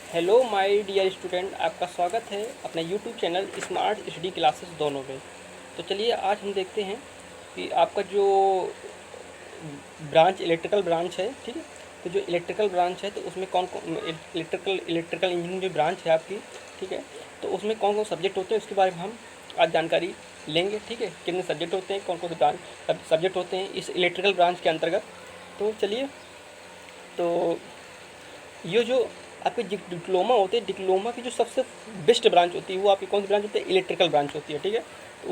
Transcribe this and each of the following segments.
Hello my dear student, आपका स्वागत है अपने YouTube channel smart study classes दोनों में। तो चलिए आज हम देखते हैं कि आपका जो ब्रांच इलेक्ट्रिकल ब्रांच है, ठीक है। तो जो इलेक्ट्रिकल ब्रांच है तो उसमें कौन कौन इलेक्ट्रिकल इंजीनियरिंग जो ब्रांच है आपकी, ठीक है। तो उसमें कौन कौन सब्जेक्ट होते हैं उसके बारे में हम आज जानकारी लेंगे, ठीक है। कितने सब्जेक्ट होते हैं, कौन कौन से ब्रांच सब्जेक्ट होते हैं इस इलेक्ट्रिकल ब्रांच के अंतर्गत। तो चलिए, तो ये जो आपके डिप्लोमा होते हैं, डिप्लोमा की जो सबसे बेस्ट ब्रांच होती है वो आपकी कौन सी ब्रांच होती है? इलेक्ट्रिकल ब्रांच होती है, ठीक है। तो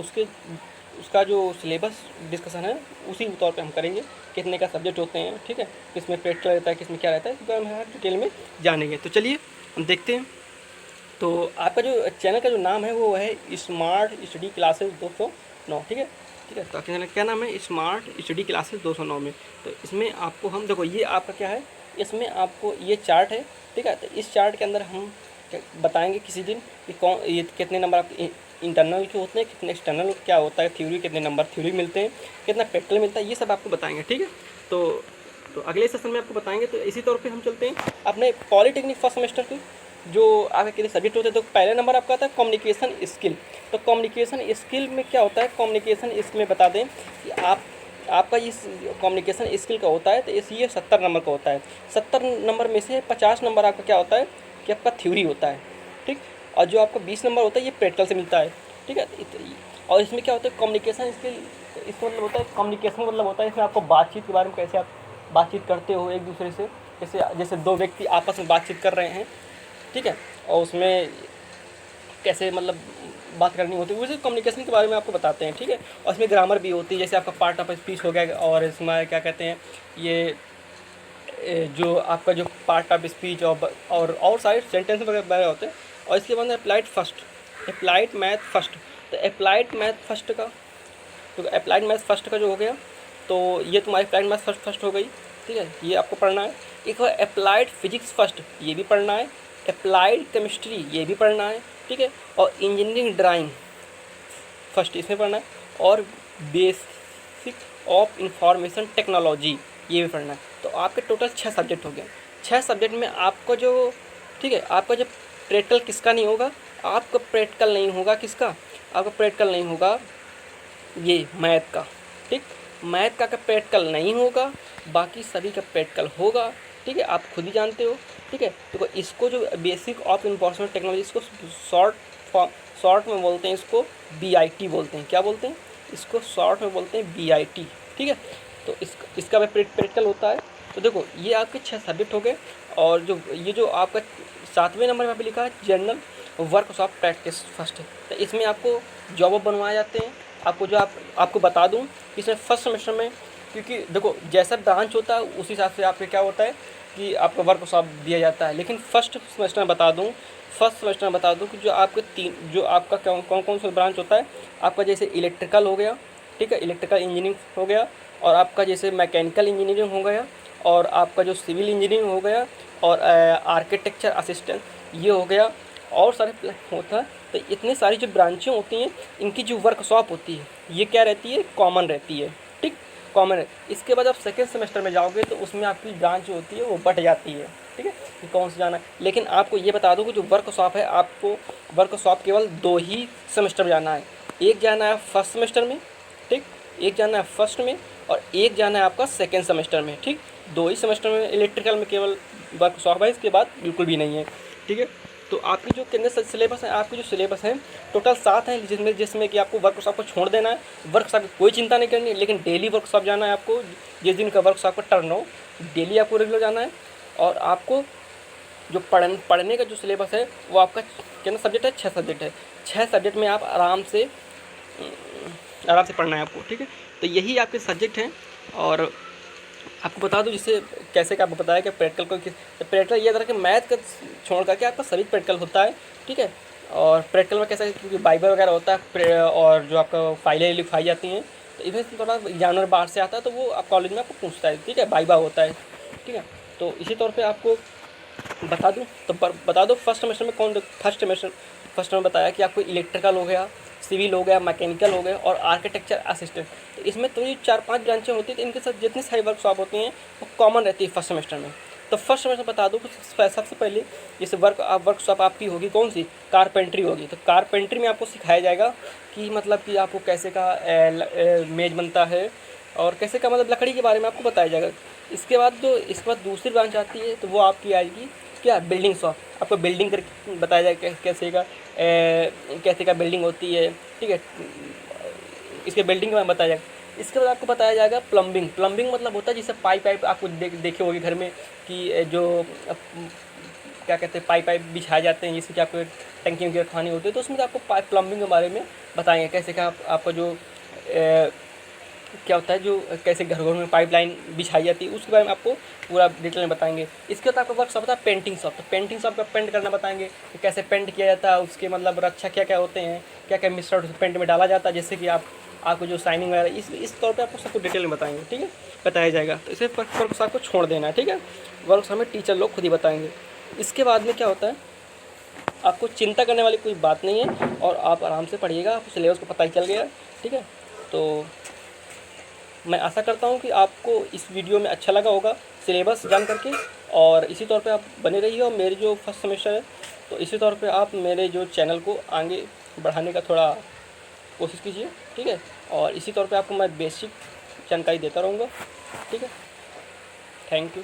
उसका जो सिलेबस डिस्कशन है उसी तौर पे हम करेंगे। कितने का सब्जेक्ट होते हैं, ठीक है, किसमें प्रैक्टिकल रहता है, किसमें क्या रहता है, इस बारे में हम डिटेल में जानेंगे। तो चलिए हम देखते हैं। तो आपका जो चैनल का जो नाम है वो है स्मार्ट स्टडी क्लासेस 209, ठीक है। ठीक है, तो आपके चैनल का क्या नाम है? स्मार्ट स्टडी क्लासेस 209 में। तो इसमें आपको हम देखो, ये आपका क्या है, इसमें आपको ये चार्ट है, ठीक है। तो इस चार्ट के अंदर हम बताएंगे किसी दिन कि कौन ये कितने नंबर आपके इंटरनल के होते हैं, कितने एक्सटर्नल क्या होता है, थ्योरी कितने नंबर थ्योरी मिलते हैं, कितना प्रैक्टिकल मिलता है, ये सब आपको बताएंगे, ठीक है। तो अगले सेशन में आपको बताएंगे। तो इसी तौर पे हम चलते हैं अपने पॉलीटेक्निक फर्स्ट सेमेस्टर के जो आपके कितने सब्जेक्ट होते हैं। तो पहला नंबर आपका आता है कम्युनिकेशन स्किल। तो कम्युनिकेशन स्किल में क्या होता है? कम्युनिकेशन स्किल में बता दें कि आपका इस कम्युनिकेशन स्किल का होता है तो ये 70 नंबर का होता है। 70 नंबर में से 50 नंबर आपका क्या होता है कि आपका थ्योरी होता है, ठीक। और जो आपका 20 नंबर होता है ये प्रैक्टिकल से मिलता है, ठीक है। और इसमें क्या होता है कम्युनिकेशन स्किल, इसका मतलब होता है कम्युनिकेशन मतलब होता है इसमें आपको बातचीत के बारे में, कैसे आप बातचीत करते हो एक दूसरे से, जैसे जैसे दो व्यक्ति आपस में बातचीत कर रहे हैं, ठीक है। और उसमें कैसे मतलब बात करनी होती है, उसी कम्युनिकेशन के बारे में आपको बताते हैं, ठीक है। और इसमें ग्रामर भी होती है, जैसे आपका पार्ट ऑफ स्पीच हो गया, और इसमें क्या कहते हैं ये जो आपका जो पार्ट ऑफ स्पीच और सारे सेंटेंस वगैरह होते हैं। और इसके बाद अप्लाइड मैथ फर्स्ट। तो अप्लाइड मैथ फर्स्ट का, तो अप्लाइड मैथ फर्स्ट का जो हो गया, तो ये तुम्हारी अप्लाइड मैथ फर्स्ट हो गई, ठीक है, ये आपको पढ़ना है। एक और अप्लाइड फिजिक्स फर्स्ट, ये भी पढ़ना है। अप्लाइड केमिस्ट्री ये भी पढ़ना है, ठीक है। और इंजीनियरिंग ड्राइंग फर्स्ट इसमें पढ़ना है। और बेसिक ऑफ इंफॉर्मेशन टेक्नोलॉजी ये भी पढ़ना है। तो आपके टोटल 6 सब्जेक्ट हो गए। 6 सब्जेक्ट में आपको जो, ठीक है, आपका जो प्रैक्टिकल किसका नहीं होगा? आपका प्रैक्टिकल नहीं होगा किसका? आपका प्रैक्टिकल नहीं होगा ये मैथ का, ठीक। मैथ का प्रैक्टिकल नहीं होगा, बाकी सभी का प्रैक्टिकल होगा, ठीक है। आप खुद ही जानते हो, ठीक है। तो इसको जो बेसिक ऑफ इंफॉर्मेशन टेक्नोलॉजी, इसको शॉर्ट फॉर्म शॉर्ट में बोलते हैं, इसको BIT बोलते हैं। क्या बोलते हैं? इसको शॉर्ट में बोलते हैं BIT, ठीक है। तो इसका भी प्रैक्टिकल होता है। तो देखो ये आपके 6 सब्जेक्ट हो गए। और जो ये जो आपका 7वें नंबर में भी लिखा है जनरल वर्कशॉप प्रैक्टिस फर्स्ट, तो इसमें आपको जॉब बनवाए जाते हैं। आपको जो आपको बता दूं कि इसमें फर्स्ट सेमेस्टर में, क्योंकि देखो जैसा ब्रांच होता है उस हिसाब से आपके क्या होता है कि आपका वर्कशॉप दिया जाता है। लेकिन फर्स्ट सेमेस्टर में बता दूं कि जो आपका कौन कौन सा ब्रांच होता है। आपका जैसे इलेक्ट्रिकल हो गया, ठीक है, इलेक्ट्रिकल इंजीनियरिंग हो गया। और आपका जैसे मैकेनिकल इंजीनियरिंग हो गया। और आपका जो सिविल इंजीनियरिंग हो गया। और आर्किटेक्चर असिस्टेंट ये हो गया। और सारे होता है। तो इतनी सारी जो ब्रांचें होती हैं, इनकी जो वर्कशॉप होती है ये क्या रहती है? कॉमन रहती है, ठीक, कॉमन है। इसके बाद आप सेकेंड सेमेस्टर में जाओगे तो उसमें आपकी ब्रांच जो होती है वो बट जाती है, ठीक है, कि कौन सा जाना है। लेकिन आपको ये बता दूँ कि जो वर्कशॉप है, आपको वर्कशॉप केवल 2 ही सेमेस्टर में जाना है। एक जाना है फर्स्ट सेमेस्टर में, ठीक, एक जाना है फर्स्ट में, और एक जाना है आपका सेकेंड सेमेस्टर में, ठीक। 2 ही सेमेस्टर में इलेक्ट्रिकल में केवल वर्कशॉप है, इसके बाद बिल्कुल भी नहीं है, ठीक है। तो आपकी जो केंद्र सिलेबस है, आपकी जो सिलेबस है टोटल 7 है, जिसमें कि आपको वर्कशॉप को छोड़ देना है। वर्कशॉप की कोई चिंता नहीं करनी है, लेकिन डेली वर्कशॉप जाना है आपको। जिस दिन का वर्कशॉप का टर्न हो, डेली आपको रेगुलर जाना है। और आपको जो पढ़ने का जो सिलेबस है वो आपका कितना सब्जेक्ट है? 6 सब्जेक्ट है। 6 सब्जेक्ट में आप आराम से पढ़ना है आपको, ठीक है। तो यही आपके सब्जेक्ट हैं। और आपको बता दूं जिससे कैसे का आपको बताया कि प्रैक्टिकल को प्रैक्टिकल ये तरह के मैथ का छोड़ करके आपका सभी प्रैक्टिकल होता है, ठीक है। और प्रैक्टिकल में कैसा है, क्योंकि बाइबल वगैरह होता है और जो आपका फाइलें लिखाई जाती हैं, तो इसमें थोड़ा एग्जामिनर बाहर से आता है तो वो आप कॉलेज में आपको पूछता है, ठीक है, बाइबा होता है, ठीक है। तो इसी तौर पर आपको बता दूं, तो बता दो फर्स्ट में बताया कि आपको इलेक्ट्रिकल हो गया, सिविल हो गया, मैकेनिकल हो गया, और आर्किटेक्चर असिस्टेंट। तो इसमें तो ये 4-5 ब्रांचें होती हैं, तो इनके साथ जितनी सारी वर्कशॉप होती हैं वो कॉमन रहती है फर्स्ट सेमेस्टर में। तो फर्स्ट मैं बता दूँ कि सबसे पहले जैसे वर्कशॉप आपकी होगी कौन सी, कारपेंट्री होगी। तो कारपेंट्री में आपको सिखाया जाएगा कि मतलब कि आपको कैसे का मेज बनता है और कैसे का मतलब लकड़ी के बारे में आपको बताया जाएगा। इसके बाद दूसरी ब्रांच आती है, तो वो आपकी आएगी क्या, बिल्डिंग शॉप। आपको बिल्डिंग करके बताया जाएगा कैसे का बिल्डिंग होती है, ठीक है, इसके बिल्डिंग के बारे में बताया जाएगा। इसके बाद आपको बताया जाएगा प्लम्बिंग मतलब होता है जैसे पाइप आपको देखे होगे घर में कि जो क्या कहते हैं पाइप बिछाए जाते हैं, जिससे कि आपको टंकी वगैरह खानी होती है, तो उसमें आपको प्लम्बिंग के बारे में बताएंगे कैसे का आपका जो क्या होता है, जो कैसे घर में पाइपलाइन बिछाई जाती है, उसके बारे में आपको पूरा डिटेल में बताएंगे। इसके बाद आपका वर्कशॉप होता है पेंटिंग शॉप। तो पेंटिंग शॉप का पेंट करना बताएंगे कि कैसे पेंट किया जाता है, उसके मतलब रक्षा क्या क्या होते हैं, क्या क्या मिश्रण पेंट में डाला जाता है, जैसे कि आपको जो शाइनिंग वगैरह इस तौर पे आपको सब कुछ डिटेल में बताएंगे, ठीक है, बताया जाएगा। तो इसे वर्कशॉप को छोड़ देना है, ठीक है, वर्कशॉप में टीचर लोग खुद ही बताएंगे। इसके बाद में क्या होता है, आपको चिंता करने वाली कोई बात नहीं है और आप आराम से पढ़िएगा, आपको सिलेबस को पता ही चल गया, ठीक है। तो मैं आशा करता हूँ कि आपको इस वीडियो में अच्छा लगा होगा सिलेबस जान करके, और इसी तौर पे आप बने रहिए। और मेरी जो फर्स्ट सेमेस्टर है, तो इसी तौर पे आप मेरे जो चैनल को आगे बढ़ाने का थोड़ा कोशिश कीजिए, ठीक है, और इसी तौर पे आपको मैं बेसिक जानकारी देता रहूँगा, ठीक है। Thank you.